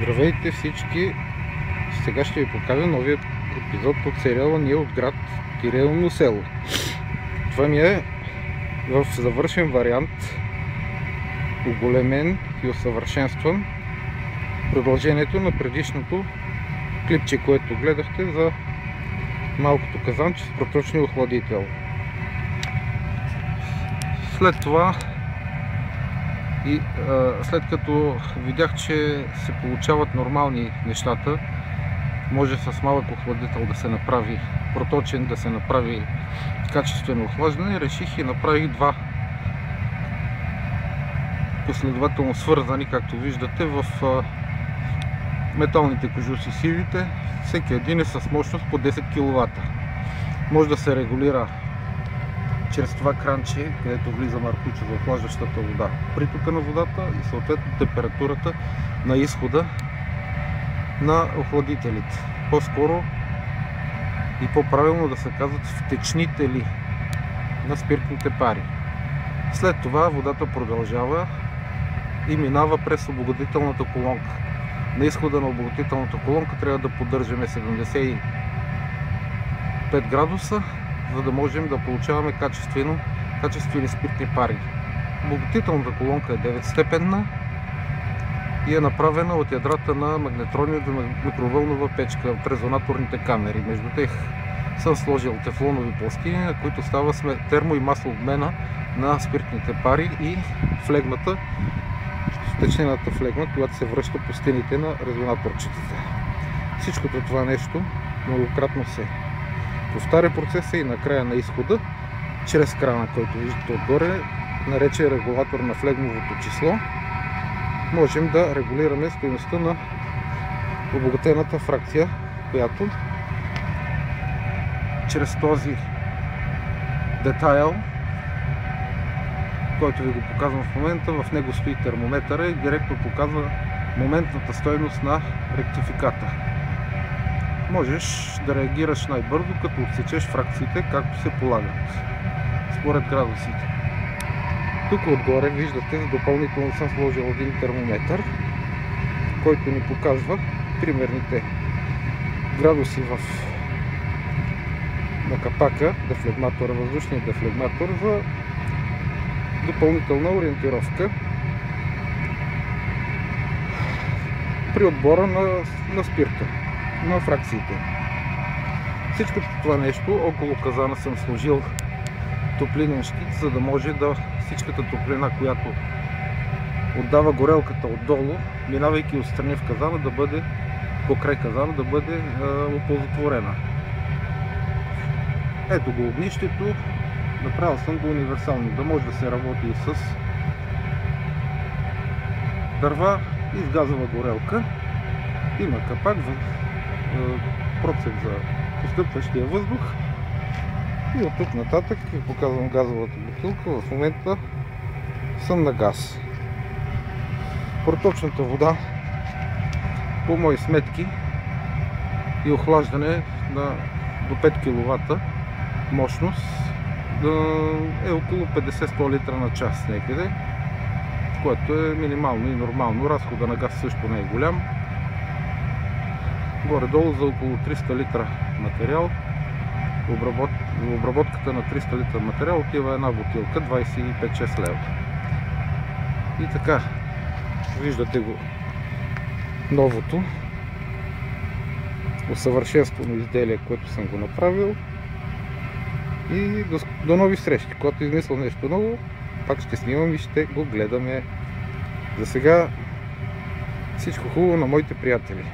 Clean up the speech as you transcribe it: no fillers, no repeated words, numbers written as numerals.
Здравейте всички! Сега ще ви покажа новият епизод от сериала "Ние от град Кирилно село". Това ми е в завършен вариант, оголемен и усъвършенстван, продължението на предишното клипче, което гледахте за малкото казанче с проточния охладител. След това и след като видях, че се получават нормални нещата, може с малък охладител да се направи проточен, да се направи качествено охлаждане, реших и направих два последователно свързани, както виждате, в металните кожуси сивите. Всеки един е с мощност по 10 кВт. Може да се регулира чрез това кранче, където влиза маркуче за охлаждащата вода, притока на водата и съответно температурата на изхода на охладителите. По-скоро и по-правилно да се казват втечнители на спиртните пари. След това водата продължава и минава през обогатителната колонка. На изхода на обогатителната колонка трябва да поддържаме 75 градуса, за да можем да получаваме качествени спиртни пари. Обогатителната колонка е 9-степенна и е направена от ядрата на магнетронната микровълнова печка от резонаторните камери. Между тях съм сложил тефлонови пластини, на които става термо и маслообмена на спиртните пари и флегмата, втечнената флегма, която се връща по стените на резонаторчетата. Всичкото това нещо многократно се повтаря процеса и накрая на изхода, чрез крана, който виждате отгоре, наречен регулатор на флегмовото число, можем да регулираме стойността на обогатената фракция, която чрез този детайл, който ви го показвам в момента, в него стои термометъра и директно показва моментната стойност на ректификата. Можеш да реагираш най-бързо, като отсечеш фракциите, както се полагат, според градусите. Тук отгоре виждате, допълнително съм сложил един термометър, който ни показва примерните градуси на капака, дефлегматора, въздушния дефлегматор, за допълнителна ориентировка при отбора на спирта, на фракциите. Всичко това нещо, около казана съм сложил топлинен щит, за да може всичката топлина, която отдава горелката отдолу, минавайки отстрани в казана, да бъде покрай казана, да бъде оползотворена. Ето го огнището. Направил съм го универсално, да може да се работи и с дърва и с газова горелка. Има капак, процеп за постъпващия въздух. И от тук нататък ви показвам газовата бутилка. В момента съм на газ. Проточната вода, по мои сметки и охлаждане до 5 кВт мощност, е около 50-100 литра на час някъде, което е минимално и нормално. Разхода на газ също не е голям. Горе-долу за около 300 литра материал, обработката на 300 литра материал отива една бутилка, 25-6 лева. И така, виждате го новото усъвършенствано изделие, което съм го направил. И до нови срещи. Когато измисля нещо ново, пак ще снимам и ще го гледаме. За сега всичко хубаво на моите приятели.